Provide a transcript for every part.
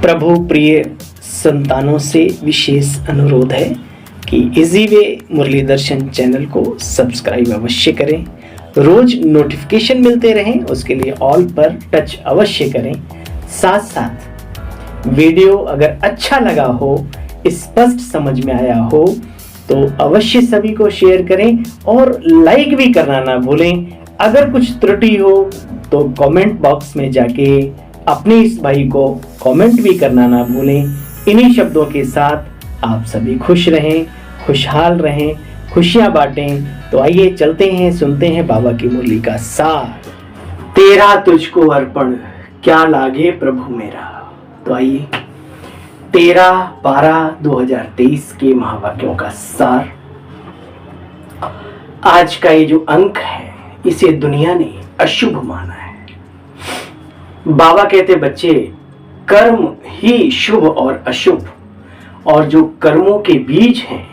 प्रभु प्रिय संतानों से विशेष अनुरोध है कि इजी वे मुरली दर्शन चैनल को सब्सक्राइब अवश्य करें, रोज नोटिफिकेशन मिलते रहें उसके लिए ऑल पर टच अवश्य करें। साथ साथ वीडियो अगर अच्छा लगा हो, स्पष्ट समझ में आया हो तो अवश्य सभी को शेयर करें और लाइक भी करना ना भूलें। अगर कुछ त्रुटि हो तो कमेंट बॉक्स में जाके अपने इस भाई को कमेंट भी करना ना भूलें। इन्हीं शब्दों के साथ आप सभी खुश रहें, खुशहाल रहें, खुशियां बांटें। तो आइए चलते हैं, सुनते हैं बाबा की मुरली का सार। तेरा तुझको अर्पण क्या लागे प्रभु मेरा। तो आइए 13/12/2023 के महावाक्यों का सार। आज का ये जो अंक है इसे दुनिया ने अशुभ माना है। बाबा कहते बच्चे, कर्म ही शुभ और अशुभ, और जो कर्मों के बीज हैं,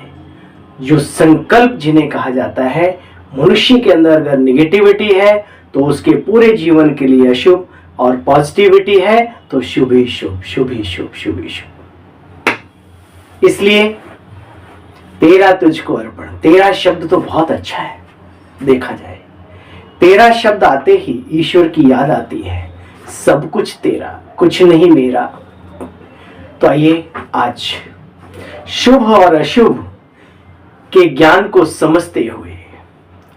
जो संकल्प जिन्हें कहा जाता है, मनुष्य के अंदर अगर निगेटिविटी है तो उसके पूरे जीवन के लिए अशुभ, और पॉजिटिविटी है तो शुभ ही शुभ, शुभ ही शुभ, शुभ ही शुभ। इसलिए तेरा तुझको अर्पण, तेरा शब्द तो बहुत अच्छा है। देखा जाए तेरा शब्द आते ही ईश्वर की याद आती है, सब कुछ तेरा, कुछ नहीं मेरा। तो आइए आज शुभ और अशुभ के ज्ञान को समझते हुए,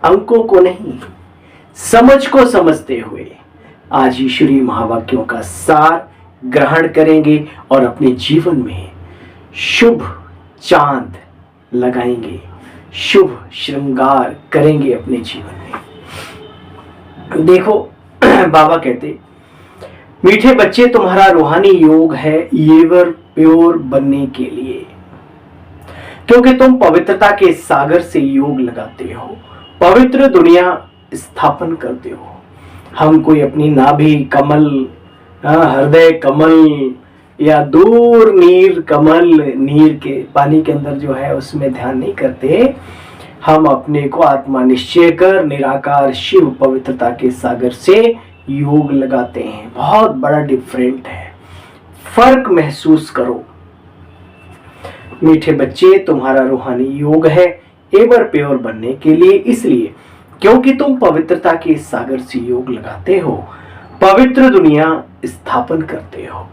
अंकों को नहीं समझ को समझते हुए आज ईश्वरीय महावाक्यों का सार ग्रहण करेंगे और अपने जीवन में शुभ चांद लगाएंगे, शुभ श्रृंगार करेंगे अपने जीवन में। देखो बाबा कहते, मीठे बच्चे तुम्हारा रूहानी योग है येवर प्योर बनने के लिए, क्योंकि तुम पवित्रता के सागर से योग लगाते हो, पवित्र दुनिया स्थापन करते हो। हम कोई अपनी नाभि कमल, हृदय कमल या दूर नीर कमल, नीर के पानी के अंदर जो है उसमें ध्यान नहीं करते। हम अपने को आत्मा निश्चय कर निराकार शिव पवित्रता के सागर से योग लगाते हैं। बहुत बड़ा डिफरेंट है, फर्क महसूस करो। मीठे बच्चे तुम्हारा रूहानी योग है एवर प्योर बनने के लिए, इसलिए क्योंकि तुम पवित्रता के सागर से योग लगाते हो, पवित्र दुनिया स्थापन करते हो।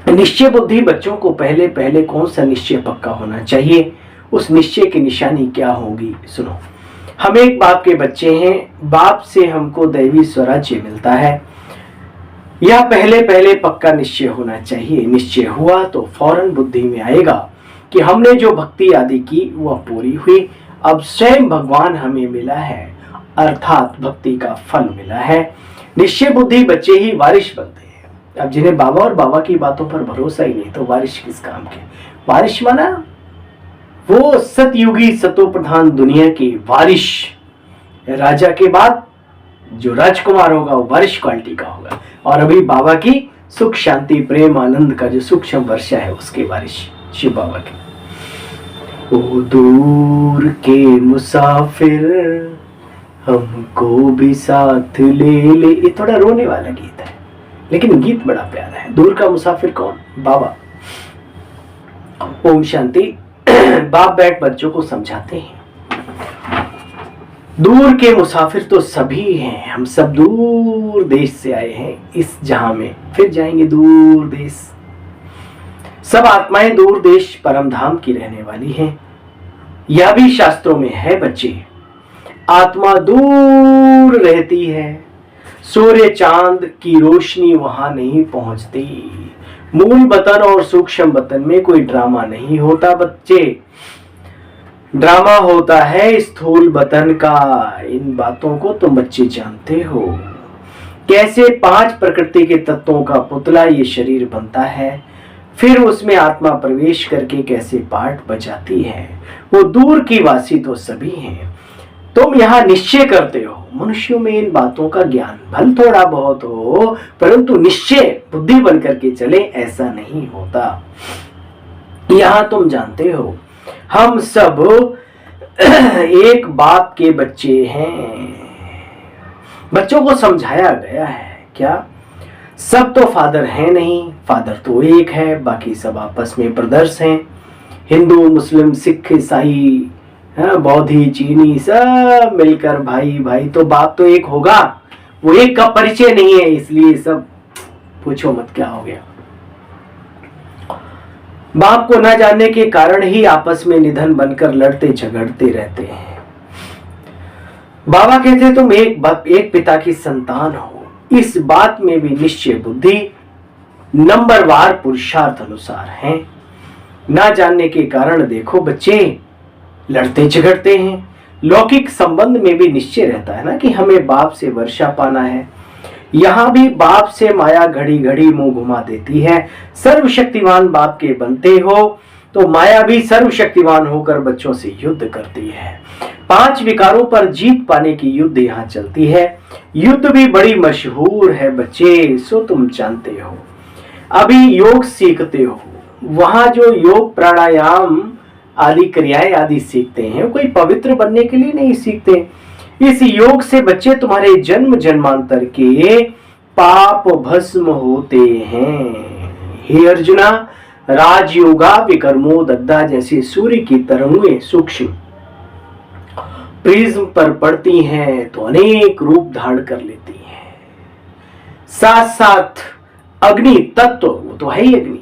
निश्चय बुद्धि बच्चों को पहले पहले कौन सा निश्चय पक्का होना चाहिए, उस निश्चय की निशानी क्या होगी सुनो। हम एक बाप के बच्चे हैं, बाप से हमको दैवी स्वराज्य मिलता है, यह पहले पहले पक्का निश्चय होना चाहिए। निश्चय हुआ तो फौरन बुद्धि में आएगा कि हमने जो भक्ति आदि की वह पूरी हुई, अब स्वयं भगवान हमें मिला है, अर्थात भक्ति का फल मिला है। निश्चय बुद्धि बच्चे ही वारिश बनते हैं। अब जिन्हें बाबा और बाबा की बातों पर भरोसा ही नहीं तो वारिश किस काम के। वारिश माना वो सतयुगी सतो प्रधान दुनिया की वारिश, राजा के बाद जो राजकुमार होगा वो वारिश क्वालिटी का होगा, और अभी बाबा की सुख शांति प्रेम आनंद का जो सूक्ष्म वर्षा है उसके वारिश शिव बाबा के। ओ दूर के मुसाफिर हमको भी साथ ले ले, ये थोड़ा रोने वाला गीत है लेकिन गीत बड़ा प्यारा है। दूर का मुसाफिर कौन? बाबा। ओम शांति। बाप बैठ बच्चों को समझाते हैं, दूर के मुसाफिर तो सभी हैं, हम सब दूर देश से आए हैं, इस जहां में फिर जाएंगे दूर देश। सब आत्माएं दूर देश परम धाम की रहने वाली हैं। यह भी शास्त्रों में है बच्चे, आत्मा दूर रहती है, सूर्य चांद की रोशनी वहां नहीं पहुंचती। मूल बतन और सूक्ष्म बतन में कोई ड्रामा नहीं होता बच्चे, ड्रामा होता है स्थूल बतन का। इन बातों को तुम बच्चे जानते हो, कैसे 5 प्रकृति के तत्वों का पुतला ये शरीर बनता है, फिर उसमें आत्मा प्रवेश करके कैसे पाठ बजाती है। वो दूर की वासी तो सभी हैं, तुम यहाँ निश्चय करते हो। मनुष्यों में इन बातों का ज्ञान भल थोड़ा बहुत हो, परंतु निश्चय बुद्धि बन करके चले ऐसा नहीं होता। यहाँ तुम जानते हो हम सब एक बाप के बच्चे हैं। बच्चों को समझाया गया है क्या? सब तो फादर है नहीं, फादर तो एक है, बाकी सब आपस में ब्रदर्स हैं। हिंदू, मुस्लिम, सिख, ईसाई, बौद्धि, चीनी, सब मिलकर भाई भाई, तो बाप तो एक होगा। वो एक का परिचय नहीं है, इसलिए सब पूछो मत क्या हो गया। बाप को न जानने के कारण ही आपस में निधन बनकर लड़ते झगड़ते रहते हैं। बाबा कहते तुम एक पिता की संतान हो, इस बात में भी निश्चय बुद्धि नंबरवार पुरुषार्थ अनुसार है। ना जानने के कारण देखो बच्चे लड़ते झगड़ते हैं। लौकिक संबंध में भी निश्चय रहता है ना कि हमें बाप से वर्षा पाना है। यहां भी बाप से माया घड़ी घड़ी मुंह घुमा देती है। सर्वशक्तिमान बाप के बनते हो तो माया भी सर्वशक्तिमान होकर बच्चों से युद्ध करती है। 5 विकारों पर जीत पाने की युद्ध यहाँ चलती है। युद्ध भी बड़ी मशहूर है बच्चे, सो तुम जानते हो। अभी योग सीखते हो, वहां जो योग प्राणायाम आदि क्रियाएं आदि सीखते हैं, कोई पवित्र बनने के लिए नहीं सीखते। इस योग से बच्चे तुम्हारे जन्म जन्मांतर के पाप भस्म होते हैं। हे अर्जुना, राजयोगा विकर्मो दग्धा जैसे सूर्य की तरंगें सूक्ष्म प्रिज्म पर पड़ती हैं तो अनेक रूप धारण कर लेती हैं। साथ साथ अग्नि तत्व, वो तो है ही अग्नि,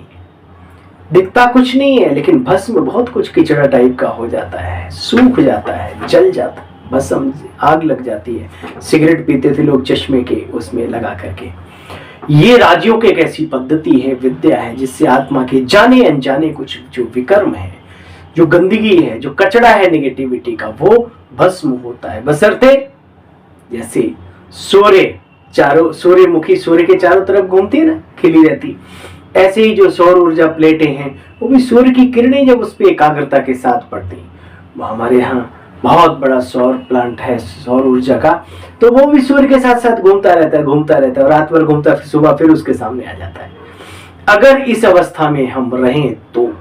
दिखता कुछ नहीं है लेकिन भस्म बहुत कुछ किचड़ा टाइप का हो जाता है, सूख जाता है, जल जाता है, भस्म आग लग जाती है। सिगरेट पीते थे लोग चश्मे के उसमें लगा करके। ये राजयोग एक ऐसी पद्धति है, विद्या है, जिससे आत्मा के जाने अनजाने कुछ जो विकर्म है, जो गंदगी है, जो कचड़ा है नेगेटिविटी का, वो भस्म होता है। बशर्ते जैसे सूर्यमुखी सूर्य के चारों तरफ घूमती है ना, खिली रहती, ऐसे ही जो सौर ऊर्जा प्लेटें हैं वो भी सूर्य की किरणें जब उस पर एकाग्रता के साथ पड़ती, हमारे यहाँ बहुत बड़ा सौर प्लांट है सौर ऊर्जा का, तो वो भी सूर्य के साथ साथ घूमता रहता है और रात भर घूमता है, सुबह फिर उसके सामने आ जाता है। अगर इस अवस्था में हम रहें तो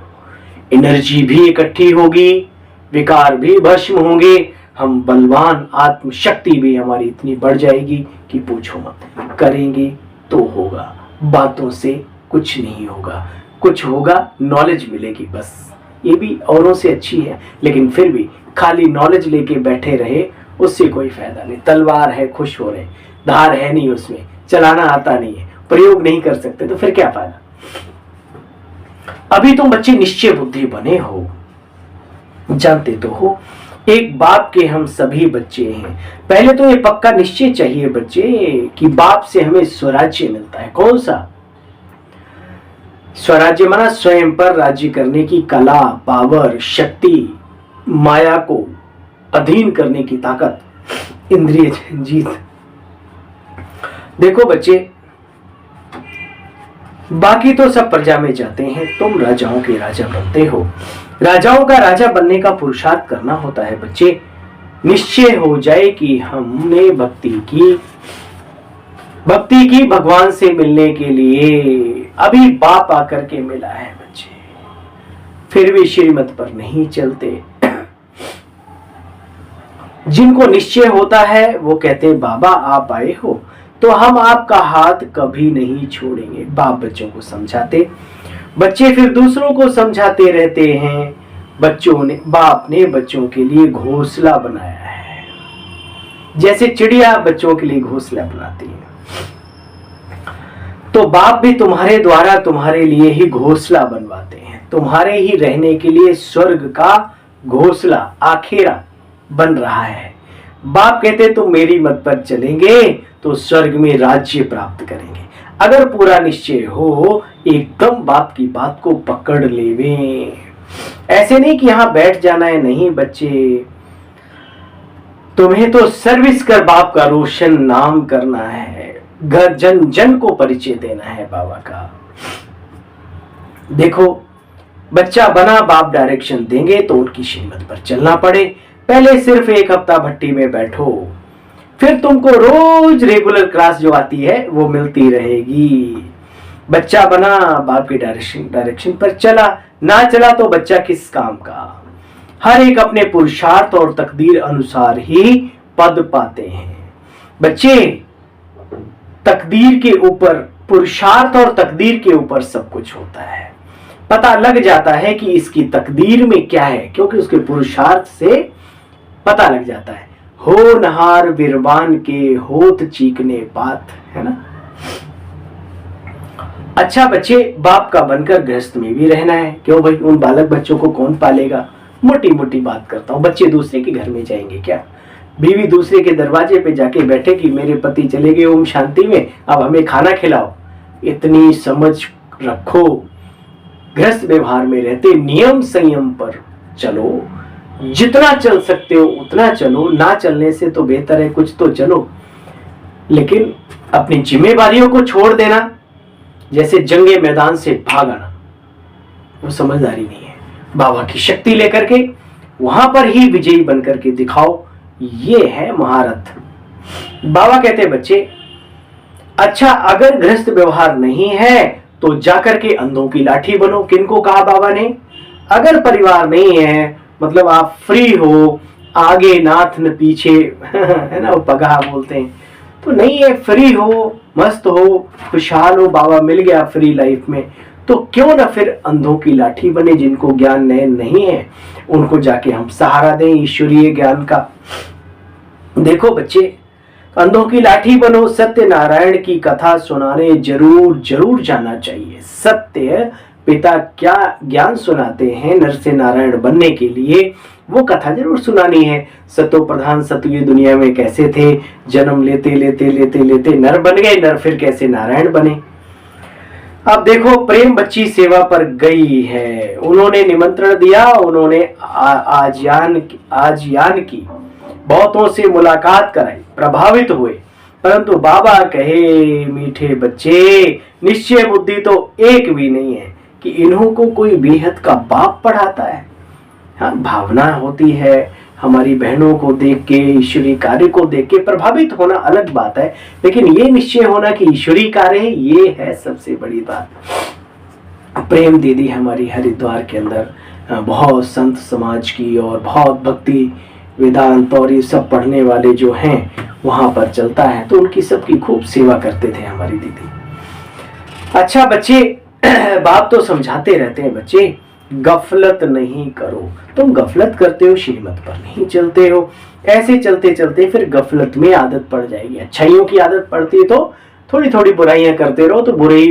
एनर्जी भी इकट्ठी होगी, विकार भी भस्म होंगे, हम बलवान, आत्म शक्ति भी हमारी इतनी बढ़ जाएगी कि पूछो मत। करेंगे तो होगा, बातों से कुछ नहीं होगा, कुछ होगा नॉलेज मिलेगी बस। ये भी औरों से अच्छी है, लेकिन फिर भी खाली नॉलेज लेके बैठे रहे उससे कोई फायदा नहीं। तलवार है, खुश हो रहे, धार है नहीं उसमें, चलाना आता नहीं है, प्रयोग नहीं कर सकते, तो फिर क्या फायदा। अभी तुम बच्चे निश्चय बुद्धि बने हो, जानते तो हो एक बाप के हम सभी बच्चे हैं। पहले तो ये पक्का निश्चय चाहिए बच्चे कि बाप से हमें स्वराज्य मिलता है। कौन सा स्वराज्य? माना स्वयं पर राज्य करने की कला, पावर, शक्ति, माया को अधीन करने की ताकत, इंद्रिय जीत। देखो बच्चे, बाकी तो सब प्रजा में जाते हैं, तुम राजाओं के राजा बनते हो। राजाओं का राजा बनने का पुरुषार्थ करना होता है बच्चे। निश्चय हो जाए कि हमने भक्ति की भगवान से मिलने के लिए अभी बाप आकर के मिला है बच्चे, फिर भी श्रीमत पर नहीं चलते। जिनको निश्चय होता है वो कहते हैं बाबा आप आए हो तो हम आपका हाथ कभी नहीं छोड़ेंगे। बाप बच्चों को समझाते, बच्चे फिर दूसरों को समझाते रहते हैं। बाप ने बच्चों के लिए घोंसला बनाया है, जैसे चिड़िया बच्चों के लिए घोंसला बनाती है, तो बाप भी तुम्हारे द्वारा तुम्हारे लिए ही घोंसला बनवाते हैं। तुम्हारे ही रहने के लिए स्वर्ग का घोंसला आखेरा बन रहा है। बाप कहते तुम मेरी मत पर चलेंगे तो स्वर्ग में राज्य प्राप्त करेंगे। अगर पूरा निश्चय हो, एकदम बाप की बात को पकड़ लेवे। ऐसे नहीं कि यहां बैठ जाना है, नहीं बच्चे, तुम्हें तो सर्विस कर बाप का रोशन नाम करना है, घर जन जन को परिचय देना है बाबा का। देखो बच्चा बना, बाप डायरेक्शन देंगे तो उनकी श्रीमत पर चलना पड़े। पहले सिर्फ 1 हफ्ता भट्टी में बैठो, फिर तुमको रोज रेगुलर क्लास जो आती है वो मिलती रहेगी। बच्चा बना, बाप के डायरेक्शन पर चला, ना चला तो बच्चा किस काम का। हर एक अपने पुरुषार्थ और तकदीर अनुसार ही पद पाते हैं। बच्चे तकदीर के ऊपर पुरुषार्थ और तकदीर के ऊपर सब कुछ होता है। पता लग जाता है कि इसकी तकदीर में क्या है, क्योंकि उसके पुरुषार्थ से पता लग जाता है। हो नहार बिरबान के होत चीकने बात, है ना। अच्छा बच्चे, बाप का बनकर गृहस्थ में भी रहना है। क्यों भाई, उन बालक बच्चों को कौन पालेगा। मोटी मोटी बात करता हूं, बच्चे दूसरे के घर में जाएंगे क्या। बीवी दूसरे के दरवाजे पे जाके बैठे कि मेरे पति चले गए ओम शांति में, अब हमें खाना खिलाओ। इतनी समझ रखो, गृहस्थ व्यवहार में रहते नियम संयम पर चलो। जितना चल सकते हो उतना चलो, ना चलने से तो बेहतर है कुछ तो चलो, लेकिन अपनी जिम्मेदारियों को छोड़ देना, जैसे जंगे मैदान से भाग आना, वो समझदारी नहीं है। बाबा की शक्ति लेकर के वहां पर ही विजयी बनकर के दिखाओ, ये है महारथ। बाबा कहते बच्चे, अच्छा अगर गृहस्थ व्यवहार नहीं है तो जाकर के अंधों की लाठी बनो। किनको कहा बाबा ने। अगर परिवार नहीं है, मतलब आप फ्री हो, आगे नाथ न पीछे है ना, वो पगहा बोलते हैं, तो नहीं है, फ्री हो, मस्त हो, खुशहाल हो, बाबा मिल गया फ्री लाइफ में, तो क्यों ना फिर अंधों की लाठी बने। जिनको ज्ञान नहीं है उनको जाके हम सहारा दें ईश्वरीय ज्ञान का। देखो बच्चे, अंधों की लाठी बनो, सत्य नारायण की कथा सुनाने जरूर जरूर जाना चाहिए। सत्य पिता क्या ज्ञान सुनाते हैं नर से नारायण बनने के लिए, वो कथा जरूर सुनानी है। सतो प्रधान सतु ये दुनिया में कैसे थे, जन्म लेते लेते लेते लेते नर बन गए, नर फिर कैसे नारायण बने। अब देखो, प्रेम बच्ची सेवा पर गई है, उन्होंने निमंत्रण दिया, उन्होंने आजयान की, बहुतों से मुलाकात कराई, प्रभावित हुए, परंतु बाबा कहे मीठे बच्चे, निश्चय बुद्धि तो एक भी नहीं है कि इन्हों को कोई बेहद का बाप पढ़ाता है। हाँ, भावना होती है, हमारी बहनों को देख के, ईश्वरी कार्य को देख के प्रभावित होना अलग बात है, लेकिन ये निश्चय होना कि ईश्वरी कार्य है, ये है सबसे बड़ी बात। प्रेम दीदी हमारी हरिद्वार के अंदर बहुत संत समाज की और बहुत भक्ति वेदांत और ये सब पढ़ने वाले जो हैं वहां पर चलता है, तो उनकी सबकी खूब सेवा करते थे हमारी दीदी। अच्छा बच्चे, बाप तो समझाते रहते हैं बच्चे, गफलत नहीं करो। तुम गफलत करते हो, श्रीमत पर नहीं चलते हो, ऐसे चलते चलते फिर गफलत में आदत पड़ जाएगी। अच्छाइयों की आदत पड़ती है तो थोड़ी थोड़ी बुराइयां करते रहो तो बुराई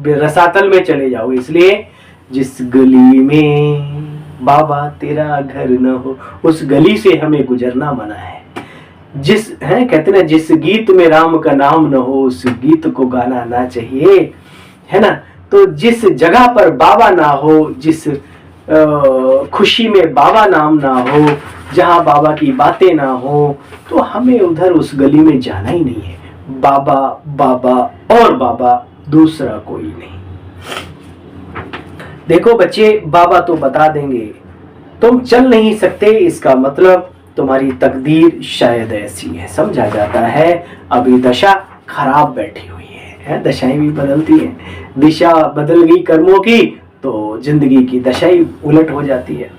रसातल में चले जाओगे। इसलिए जिस गली में बाबा तेरा घर न हो, उस गली से हमें गुजरना मना है। जिस है कहते ना, जिस गीत में राम का नाम न हो उस गीत को गाना ना चाहिए, है ना। तो जिस जगह पर बाबा ना हो, जिस खुशी में बाबा नाम ना हो, जहां बाबा की बातें ना हो, तो हमें उधर उस गली में जाना ही नहीं है। बाबा बाबा और बाबा, दूसरा कोई नहीं। देखो बच्चे, बाबा तो बता देंगे, तुम चल नहीं सकते, इसका मतलब तुम्हारी तकदीर शायद ऐसी है। समझा जाता है अभी दशा खराब बैठी हुई है, दशाएं भी बदलती हैं। दिशा बदल गई कर्मों की तो जिंदगी की दशा ही उलट हो जाती है।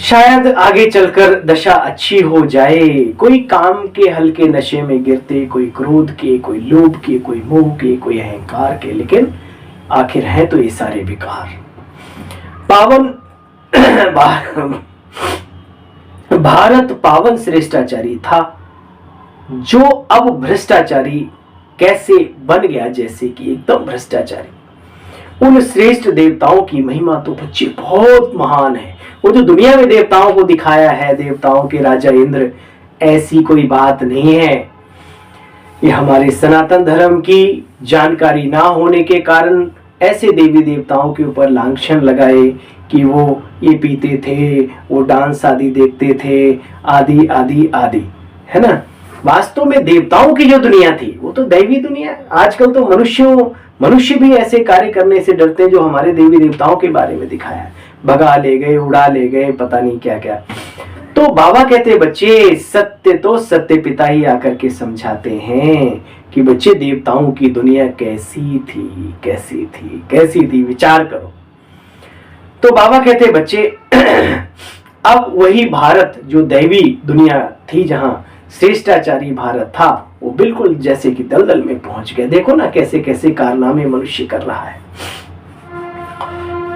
शायद आगे चलकर दशा अच्छी हो जाए। कोई काम के हल्के नशे में गिरते, कोई क्रोध के, कोई लोभ के, कोई मोह के, कोई अहंकार के, लेकिन आखिर है तो ये सारे विकार। पावन भारत पावन श्रेष्ठाचारी था, जो अब भ्रष्टाचारी कैसे बन गया, जैसे कि एकदम भ्रष्टाचारी। उन श्रेष्ठ देवताओं की महिमा तो बच्चे बहुत महान है। वो जो दुनिया में देवताओं को दिखाया है, देवताओं के राजा इंद्र, ऐसी कोई बात नहीं है। ये हमारे सनातन धर्म की जानकारी ना होने के कारण ऐसे देवी देवताओं के ऊपर लांछन लगाए कि वो ये पीते थे, वो डांस आदि देखते थे, आदि आदि आदि, है ना। वास्तव में देवताओं की जो दुनिया थी वो तो दैवी दुनिया। आजकल तो मनुष्य भी ऐसे कार्य करने से डरते हैं जो हमारे देवी देवताओं के बारे में दिखाया है। भगा ले गए, उड़ा ले गए, पता नहीं क्या क्या। तो बाबा कहते बच्चे, सत्य तो सत्य पिता ही आकर के समझाते हैं कि बच्चे देवताओं की दुनिया कैसी थी, कैसी थी, कैसी थी, विचार करो। तो बाबा कहते बच्चे, अब वही भारत जो दैवी दुनिया थी, जहां श्रेष्ठाचारी भारत था, वो बिल्कुल जैसे कि दलदल में पहुंच गया। देखो ना कैसे कैसे कारनामे मनुष्य कर रहा है।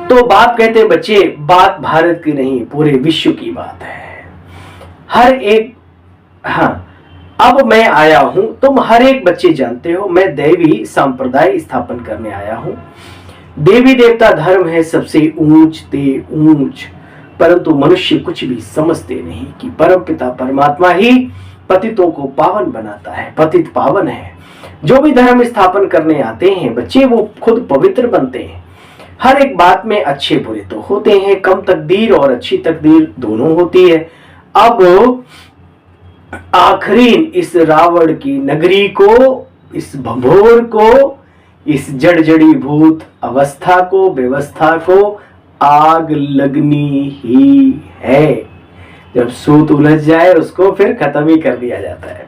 तो बाप कहते बच्चे, बात भारत की नहीं पूरे विश्व की बात है। हर एक, हाँ, अब मैं आया हूं, तुम हर एक बच्चे जानते हो, मैं दैवी संप्रदाय स्थापन करने आया हूं। देवी देवता धर्म है सबसे ऊंच ते ऊंच, परंतु मनुष्य कुछ भी समझते नहीं कि परम पिता परमात्मा ही पतितों को पावन बनाता है। पतित पावन है। जो भी धर्म स्थापन करने आते हैं बच्चे, वो खुद पवित्र बनते हैं। हर एक बात में अच्छे बुरे तो होते हैं, कम तकदीर और अच्छी तकदीर दोनों होती है। अब आखिरी इस रावण की नगरी को, इस भंभोर को, इस जड़जड़ी भूत अवस्था को, व्यवस्था को आग लगनी ही है। जब सूत उलझ जाए उसको फिर खत्म ही कर दिया जाता है।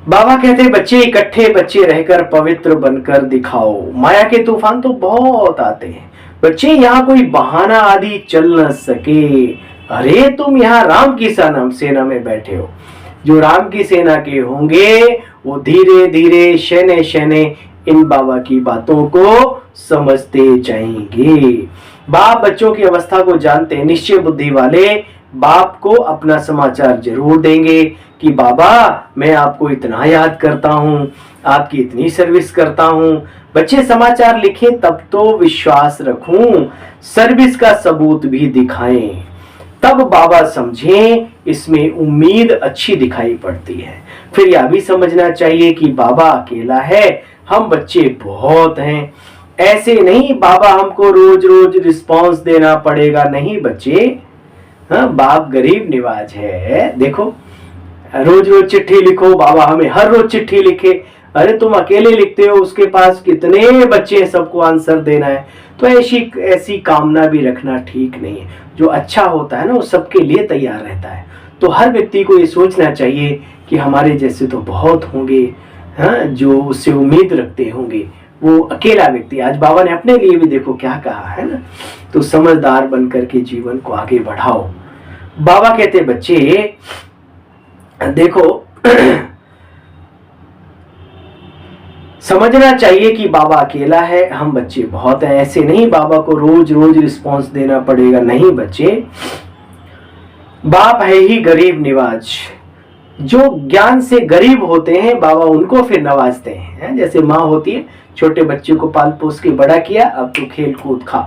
बाबा कहते बच्चे, इकट्ठे बच्चे रहकर पवित्र बनकर दिखाओ। माया के तूफान तो बहुत आते हैं बच्चे, यहाँ कोई बहाना आदि चल न सके। अरे तुम यहाँ राम की सेना में बैठे हो। जो राम की सेना के होंगे वो धीरे धीरे शने शने इन बाबा की बातों को समझते जाएंगे। बाप बच्चों की अवस्था को जानते हैं। निश्चय बुद्धि वाले बाप को अपना समाचार जरूर देंगे कि बाबा मैं आपको इतना याद करता हूँ, आपकी इतनी सर्विस करता हूँ। बच्चे समाचार लिखें तब तो विश्वास रखूं, सर्विस का सबूत भी दिखाएं, तब बाबा समझें। इसमें उम्मीद अच्छी दिखाई पड़ती है। फिर यह भी समझना चाहिए कि बाबा अकेला है, हम बच्चे बहुत हैं। ऐसे नहीं बाबा हमको रोज रोज रिस्पांस देना पड़ेगा, नहीं बच्चे। हाँ, बाप गरीब निवाज है। देखो रोज रोज चिट्ठी लिखो, बाबा हमें हर रोज चिट्ठी लिखे। अरे तुम अकेले लिखते हो, उसके पास कितने बच्चे हैं, सबको आंसर देना है। तो ऐसी कामना भी रखना ठीक नहीं है। जो अच्छा होता है ना वो सबके लिए तैयार रहता है। तो हर व्यक्ति को ये सोचना चाहिए कि हमारे जैसे तो बहुत होंगे, हाँ, जो उससे उम्मीद रखते होंगे। वो अकेला व्यक्ति, आज बाबा ने अपने लिए भी देखो क्या कहा है ना। तो समझदार बनकर के जीवन को आगे बढ़ाओ। बाबा कहते बच्चे देखो समझना चाहिए कि बाबा अकेला है, हम बच्चे बहुत हैं। ऐसे नहीं बाबा को रोज रोज रिस्पांस देना पड़ेगा, नहीं बच्चे। बाप है ही गरीब निवाज। जो ज्ञान से गरीब होते हैं बाबा उनको फिर नवाजते हैं। जैसे माँ होती है, छोटे बच्चे को पाल पोस के बड़ा किया, अब तो खेल कूद खा,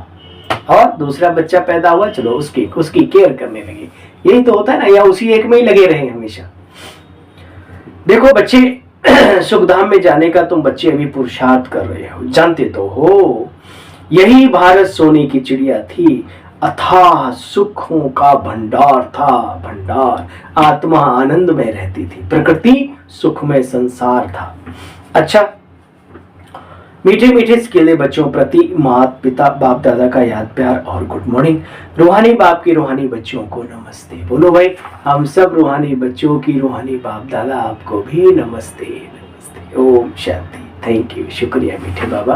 और दूसरा बच्चा पैदा हुआ, चलो उसकी केयर करने लगे। यही तो होता है ना, या उसी एक में ही लगे रहे हमेशा। देखो बच्चे सुखधाम में जाने का तुम बच्चे अभी पुरुषार्थ कर रहे हो, जानते तो हो। यही भारत सोने की चिड़िया थी, अथाह सुखों का भंडार था, भंडार। आत्मा आनंद में रहती थी, प्रकृति सुखमय संसार था। अच्छा, मीठे मीठे स्केले बच्चों प्रति माता पिता बाप दादा का याद प्यार और गुड मॉर्निंग। रूहानी बाप की रूहानी बच्चों को नमस्ते। बोलो भाई, हम सब रूहानी बच्चों की रूहानी बाप दादा आपको भी नमस्ते नमस्ते। ओम शांति। थैंक यू, शुक्रिया मीठे बाबा।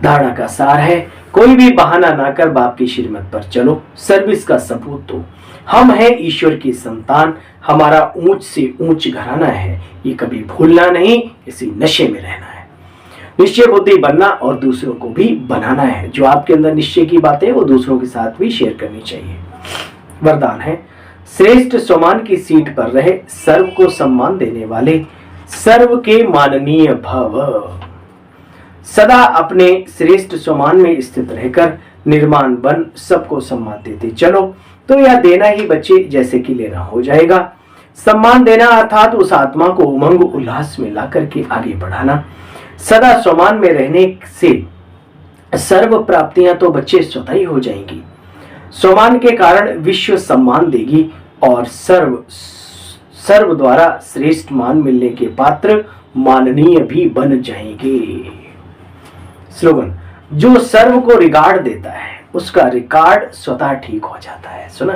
धारणा का सार है, कोई भी बहाना ना कर बाप की श्रीमत पर चलो, सर्विस का सबूत दो। हम हैं ईश्वर की संतान, हमारा ऊंच से ऊंच घराना है, ये कभी भूलना नहीं, इसी नशे में रहना है। निश्चय बुद्धि बनना और दूसरों को भी बनाना है। जो आपके अंदर निश्चय की बातें वो दूसरों के साथ भी शेयर करनी चाहिए। वरदान है, श्रेष्ठ स्वमान की सीट पर रहे, सर्व को सम्मान देने वाले, सर्व के माननीय भव। सदा अपने श्रेष्ठ स्वमान में स्थित रहकर निर्माण बन सबको सम्मान देते चलो। तो यह देना ही बच्चे जैसे कि लेना हो जाएगा। सम्मान देना अर्थात उस आत्मा को उमंग उल्लास में ला करके आगे बढ़ाना। सदा स्वमान में रहने से सर्व प्राप्तियां तो बच्चे स्वतः ही हो जाएंगी। स्वमान के कारण विश्व सम्मान देगी और सर्व द्वारा श्रेष्ठ मान मिलने के पात्र माननीय भी बन जाएंगे। स्लोगन, जो सर्व को रिगार्ड देता है उसका रिकॉर्ड स्वतः ठीक हो जाता है। सुना,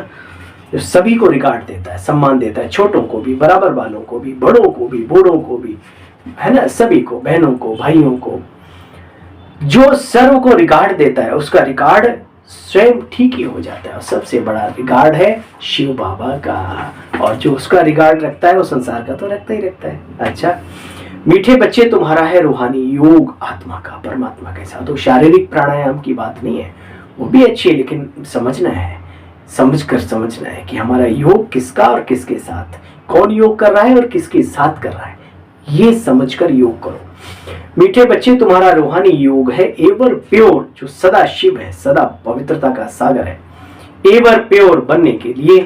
जो सभी को रिगार्ड देता है, सम्मान देता है, छोटों को भी, बराबर वालों को भी, बड़ों को भी, बूढ़ों को भी, है ना, सभी को, बहनों को, भाइयों को। जो सर्व को रिगार्ड देता है उसका रिकॉर्ड स्वयं ठीक ही हो जाता है। और सबसे बड़ा रिगार्ड है शिव बाबा का, और जो उसका रिगार्ड रखता है वो संसार का तो रखता ही रखता है। अच्छा, मीठे बच्चे तुम्हारा है रूहानी योग आत्मा का परमात्मा के साथ। तो शारीरिक प्राणायाम की बात नहीं है, वो भी अच्छी है, लेकिन समझना है, समझना है कि हमारा योग किसका और किसके साथ, कौन योग कर रहा है और किसके साथ कर रहा है, ये समझकर योग करो। मीठे बच्चे तुम्हारा रूहानी योग है एवर प्योर, जो सदा शिव है, सदा पवित्रता का सागर है। एवर प्योर बनने के लिए,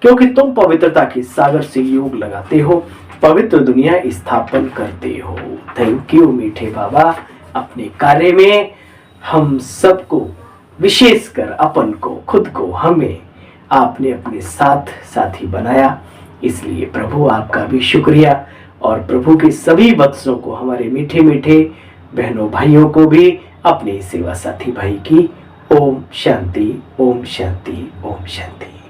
क्योंकि तुम पवित्रता के सागर से योग लगाते हो, पवित्र दुनिया स्थापन करते हो। थैंक यू मीठे बाबा। अपने कार्य में हम सबको, विशेषकर अपन को, खुद को, हमें आपने अपने साथ साथी बनाया, इसलिए प्रभु आपका भी शुक्रिया। और प्रभु के सभी वत्सों को, हमारे मीठे मीठे बहनों भाइयों को भी अपने सेवा साथी भाई की ओम शांति, ओम शांति, ओम शांति।